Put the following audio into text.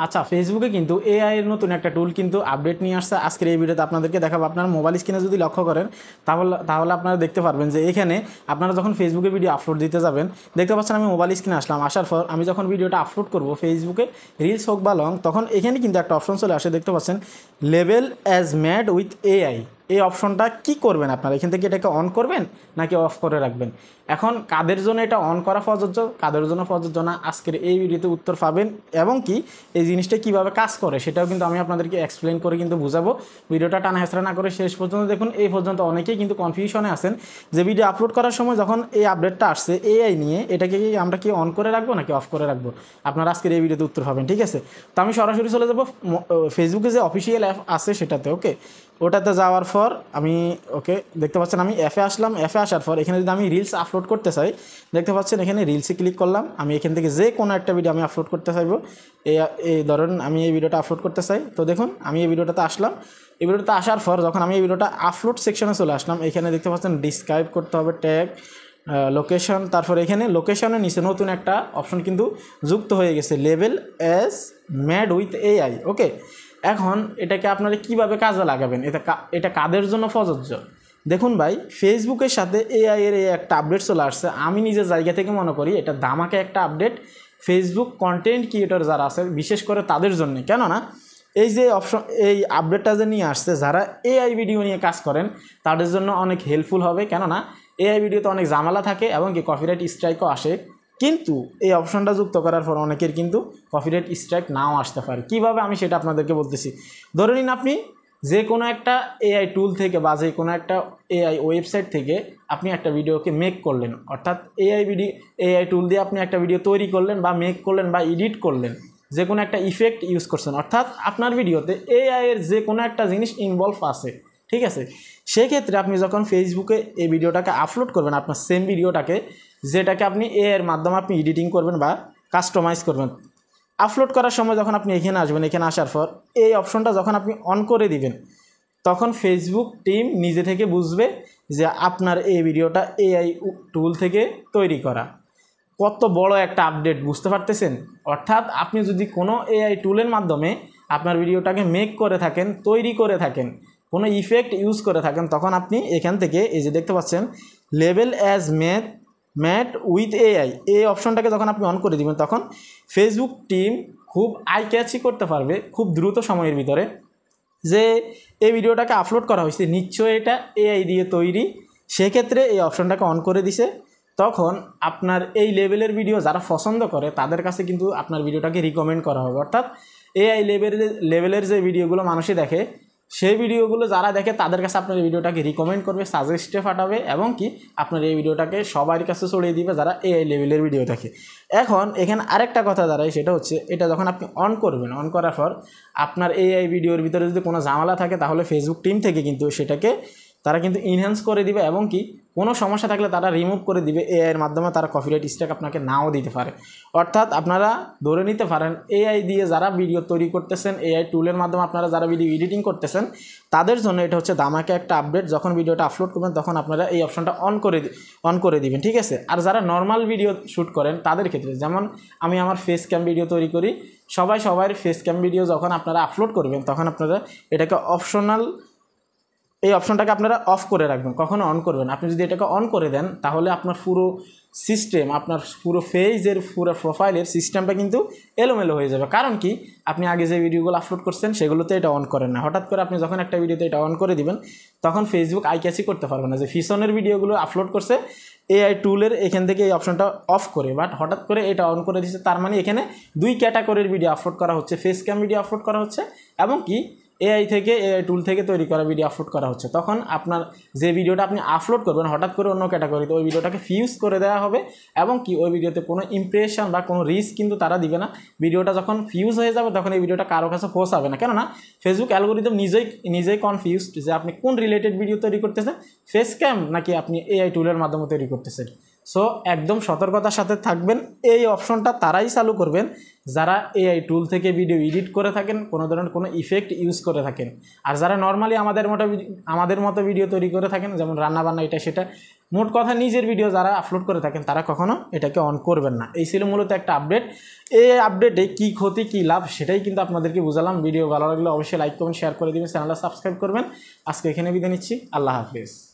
আচ্ছা, ফেসবুকে কিন্তু এআই এর নতুন একটা টুল কিন্তু আপডেট নিয়ে আসছে। আজকের এই ভিডিওতে আপনাদেরকে দেখাবো। আপনার মোবাইল স্ক্রিনে যদি লক্ষ্য করেন তাহলে আপনারা দেখতে পারবেন যে এখানে আপনারা যখন ফেসবুকে ভিডিও আপলোড দিতে যাবেন, দেখতে পাচ্ছেন আমি মোবাইল স্ক্রিনে আসলাম। আসার পর আমি যখন ভিডিওটা আপলোড করব ফেসবুকে, রিলস হোক বা লং, তখন এখানে কিন্তু একটা অপশন চলে আসে, দেখতে পাচ্ছেন label as made with AI. এই অপশনটা কি করবেন আপনারা, এখান থেকে এটাকে অন করবেন নাকি অফ করে রাখবেন? এখন কাদের জন্য এটা অন করা প্রযোজ্য, কাদের জন্য প্রযোজ্য না, আজকের এই ভিডিওতে উত্তর পাবেন। এবং কি এই জিনিসটা কিভাবে কাজ করে সেটাও কিন্তু আমি আপনাদেরকে এক্সপ্লেন করে কিন্তু বুঝাবো। ভিডিওটা টানা হেঁচড়া না করে শেষ পর্যন্ত দেখুন। এই পর্যন্ত অনেকেই কিন্তু কনফিউশনে আছেন যে ভিডিও আপলোড করার সময় যখন এই আপডেটটা আসছে এআই নিয়ে, এটাকে কি আমরা কি অন করে রাখবো নাকি অফ করে রাখবো, আপনারা আজকের এই ভিডিওতে উত্তর পাবেন। ঠিক আছে, তো আমি সরাসরি চলে যাবো ফেসবুকে যে অফিসিয়াল অ্যাপ আছে সেটাতে। ওকে, ওটাতে যাওয়ার পর আমি দেখতে পাচ্ছেন আমি অ্যাপে আসলাম। অ্যাপে আসার পর এখানে যদি আমি রিলস আপলোড করতে চাই, দেখতে পাচ্ছেন এখানে রিলসে ক্লিক করলাম। আমি এখান থেকে যে কোনো একটা ভিডিও আমি আপলোড করতে চাইবো, এই ধরুন আমি এই ভিডিওটা আপলোড করতে চাই। তো দেখুন আমি এই ভিডিওটাতে আসলাম। এই ভিডিওটাতে আসার পর যখন আমি এই ভিডিওটা আপলোড সেকশনে চলে আসলাম, এখানে দেখতে পাচ্ছেন ডিসক্রাইব করতে হবে, ট্যাগ, লোকেশন। তারপর এখানে লোকেশনের নিচে নতুন একটা অপশন কিন্তু যুক্ত হয়ে গেছে, label as made with AI. Okay, এখন এটাকে আপনারা কিভাবে কাজে লাগাবেন, এটা কাদের জন্য প্রযোজ্য? দেখুন ভাই, ফেসবুকের সাথে এআই এর একটা আপডেট চলে আসছে। আমি নিজের জায়গা থেকে মনে করি এটা ধামাকা একটা আপডেট ফেসবুক কন্টেন্ট ক্রিয়েটর যারা আছে বিশেষ করে তাদের জন্য। কেননা এই যে অপশন, এই আপডেটটা যে নিয়ে আসছে, যারা এআই ভিডিও নিয়ে কাজ করেন তাদের জন্য অনেক হেল্পফুল হবে। কেননা এআই ভিডিওতে অনেক ঝামেলা থাকে এবং কি কপিরাইট স্ট্রাইকও আসে। কিন্তু এই অপশনটা যুক্ত করার পর অনেকের কিন্তু কপিরাইট স্ট্রাইক নাও আসতে পারে। কীভাবে আমি সেটা আপনাদেরকে বলতেছি। ধরে নিন আপনি যে কোনো একটা এআই টুল থেকে বা যে কোনো একটা এআই ওয়েবসাইট থেকে আপনি একটা ভিডিওকে মেক করলেন, অর্থাৎ এআই টুল দিয়ে আপনি একটা ভিডিও তৈরি করলেন বা মেক করলেন বা এডিট করলেন, যে কোনো একটা ইফেক্ট ইউজ করছেন, অর্থাৎ আপনার ভিডিওতে এআই এর যে কোনো একটা জিনিস ইনভলভ আছে। ঠিক আছে, সেক্ষেত্রে আপনি যখন ফেসবুকে এই ভিডিওটাকে আপলোড করবেন, আপনার সেম ভিডিওটাকে যেটাকে আপনি এআই এর মাধ্যমে আপনি এডিটিং করবেন বা কাস্টমাইজ করবেন, আপলোড করার সময় যখন আপনি এখানে আসবেন, এখানে আসার পর এই অপশনটা যখন আপনি অন করে দিবেন, তখন ফেসবুক টিম নিজে থেকে বুঝবে যে আপনার এই ভিডিওটা এআই টুল থেকে তৈরি করা। কত বড় একটা আপডেট, বুঝতে পারতেছেন? অর্থাৎ আপনি যদি কোনো এআই টুলের মাধ্যমে আপনার ভিডিওটাকে মেক করে থাকেন, তৈরি করে থাকেন, কোনো ইফেক্ট ইউজ করে থাকেন, তখন আপনি এখান থেকে এই যে দেখতে পাচ্ছেন label as made with AI, এই অপশনটাকে যখন আপনি অন করে দিবেন, তখন ফেসবুক টিম খুব আই ক্যাচি করতে পারবে খুব দ্রুত সময়ের ভিতরে যে এই ভিডিওটাকে আপলোড করা হয়েছে নিশ্চয়ই এটা এআই দিয়ে তৈরি। সেক্ষেত্রে এই অপশনটাকে অন করে দিছে, তখন আপনার এই লেভেলের ভিডিও যারা পছন্দ করে তাদের কাছে কিন্তু আপনার ভিডিওটাকে রিকমেন্ড করা হবে। অর্থাৎ এআই লেভেলের যে ভিডিওগুলো মানুষে দেখে, সেই ভিডিওগুলো যারা দেখে তাদের কাছে আপনার এই ভিডিওটাকে রিকমেন্ড করবে, সাজেস্টে পাঠাবে এবং কি আপনার এই ভিডিওটাকে সবার কাছে ছড়িয়ে দিবে যারা এআই লেভেলের ভিডিও দেখে। এখন এখানে আরেকটা কথা দাঁড়ায়, সেটা হচ্ছে এটা যখন আপনি অন করবেন, অন করার পর আপনার এআই ভিডিওর ভিতরে যদি কোনো ঝামেলা থাকে তাহলে ফেসবুক টিম থেকে কিন্তু সেটাকে তারা কিন্তু ইনহ্যান্স করে দিবে এবং কি কোনো সমস্যা থাকলে তারা রিমুভ করে দিবে। এআইয়ের মাধ্যমে তারা কপিরাইট স্ট্রাইক আপনাকে নাও দিতে পারে। অর্থাৎ আপনারা ধরে নিতে পারেন এআই দিয়ে যারা ভিডিও তৈরি করতেছেন, এআই টুলের মাধ্যমে আপনারা যারা ভিডিও এডিটিং করতেছেন, তাদের জন্য এটা হচ্ছে ধামাকা একটা আপডেট। যখন ভিডিওটা আপলোড করবেন তখন আপনারা এই অপশনটা অন করে দিবেন। ঠিক আছে, আর যারা নর্মাল ভিডিও শ্যুট করেন তাদের ক্ষেত্রে, যেমন আমি আমার ফেস ক্যাম ভিডিও তৈরি করি, সবার ফেস ক্যাম ভিডিও যখন আপনারা আপলোড করবেন তখন আপনারা এটাকে এই অপশনটাকে আপনারা অফ করে রাখবেন, কখনো অন করবেন। আপনি যদি এটাকে অন করে দেন তাহলে আপনার পুরো সিস্টেম, আপনার পুরো পেজের পুরো প্রোফাইলের সিস্টেমটা কিন্তু এলোমেলো হয়ে যাবে। কারণ কি, আপনি আগে যে ভিডিওগুলো আপলোড করছেন সেগুলোতে এটা অন করেন না। হঠাৎ করে আপনি যখন একটা ভিডিওতে এটা অন করে দিবেন, তখন ফেসবুক আই ক্যাচি করতে পারবে না যে পিছনের ভিডিওগুলো আপলোড করছে এআই টুলের এখান থেকে এই অপশনটা অফ করে, বাট হঠাৎ করে এটা অন করে দিচ্ছে। তার মানে এখানে দুই ক্যাটাগরির ভিডিও আপলোড করা হচ্ছে, ফেস ক্যাম ভিডিও আপলোড করা হচ্ছে এবং কি এআই টুল থেকে তৈরি করা ভিডিও আপলোড করা হচ্ছে। তখন আপনার যে ভিডিওটা আপনি আপলোড করবেন হঠাৎ করে অন্য ক্যাটাগরিতে, ওই ভিডিওটাকে ফিউজ করে দেওয়া হবে এবং কি ওই ভিডিওতে কোনো ইমপ্রেশন বা কোনো রিস্ক কিন্তু তারা দিবে না। ভিডিওটা যখন ফিউজ হয়ে যাবে তখন এই ভিডিওটা কারো কাছে পৌঁছাবে না। কেননা ফেসবুক অ্যালগোরিদম নিজেই কনফিউজড যে আপনি কোন রিলেটেড ভিডিও তৈরি করতেছেন, ফেস ক্যাম নাকি আপনি এআই টুলের মাধ্যমে তৈরি করতেছেন। সো একদম সতর্কতার সাথে থাকবেন। এই অপশনটা তারাই চালু করবেন যারা এআই টুল থেকে ভিডিও এডিট করে থাকেন, কোনো ধরনের কোনো ইফেক্ট ইউজ করে থাকেন। আর যারা নর্মালি আমাদের মতো ভিডিও তৈরি করে থাকেন, যেমন রান্নাবান্না এটা সেটা, মোট কথা নিজের ভিডিও যারা আপলোড করে থাকেন তারা কখনো এটাকে অন করবেন না। এই ছিল মূলত একটা আপডেট। এই আপডেটে কী ক্ষতি কী লাভ সেটাই কিন্তু আপনাদেরকে বুঝালাম। ভিডিও ভালো লাগলে অবশ্যই লাইক কমেন্ট শেয়ার করে দিবেন, চ্যানেলটা সাবস্ক্রাইব করবেন। আজকে এখানে বিদায় নিচ্ছি, আল্লাহ হাফিজ।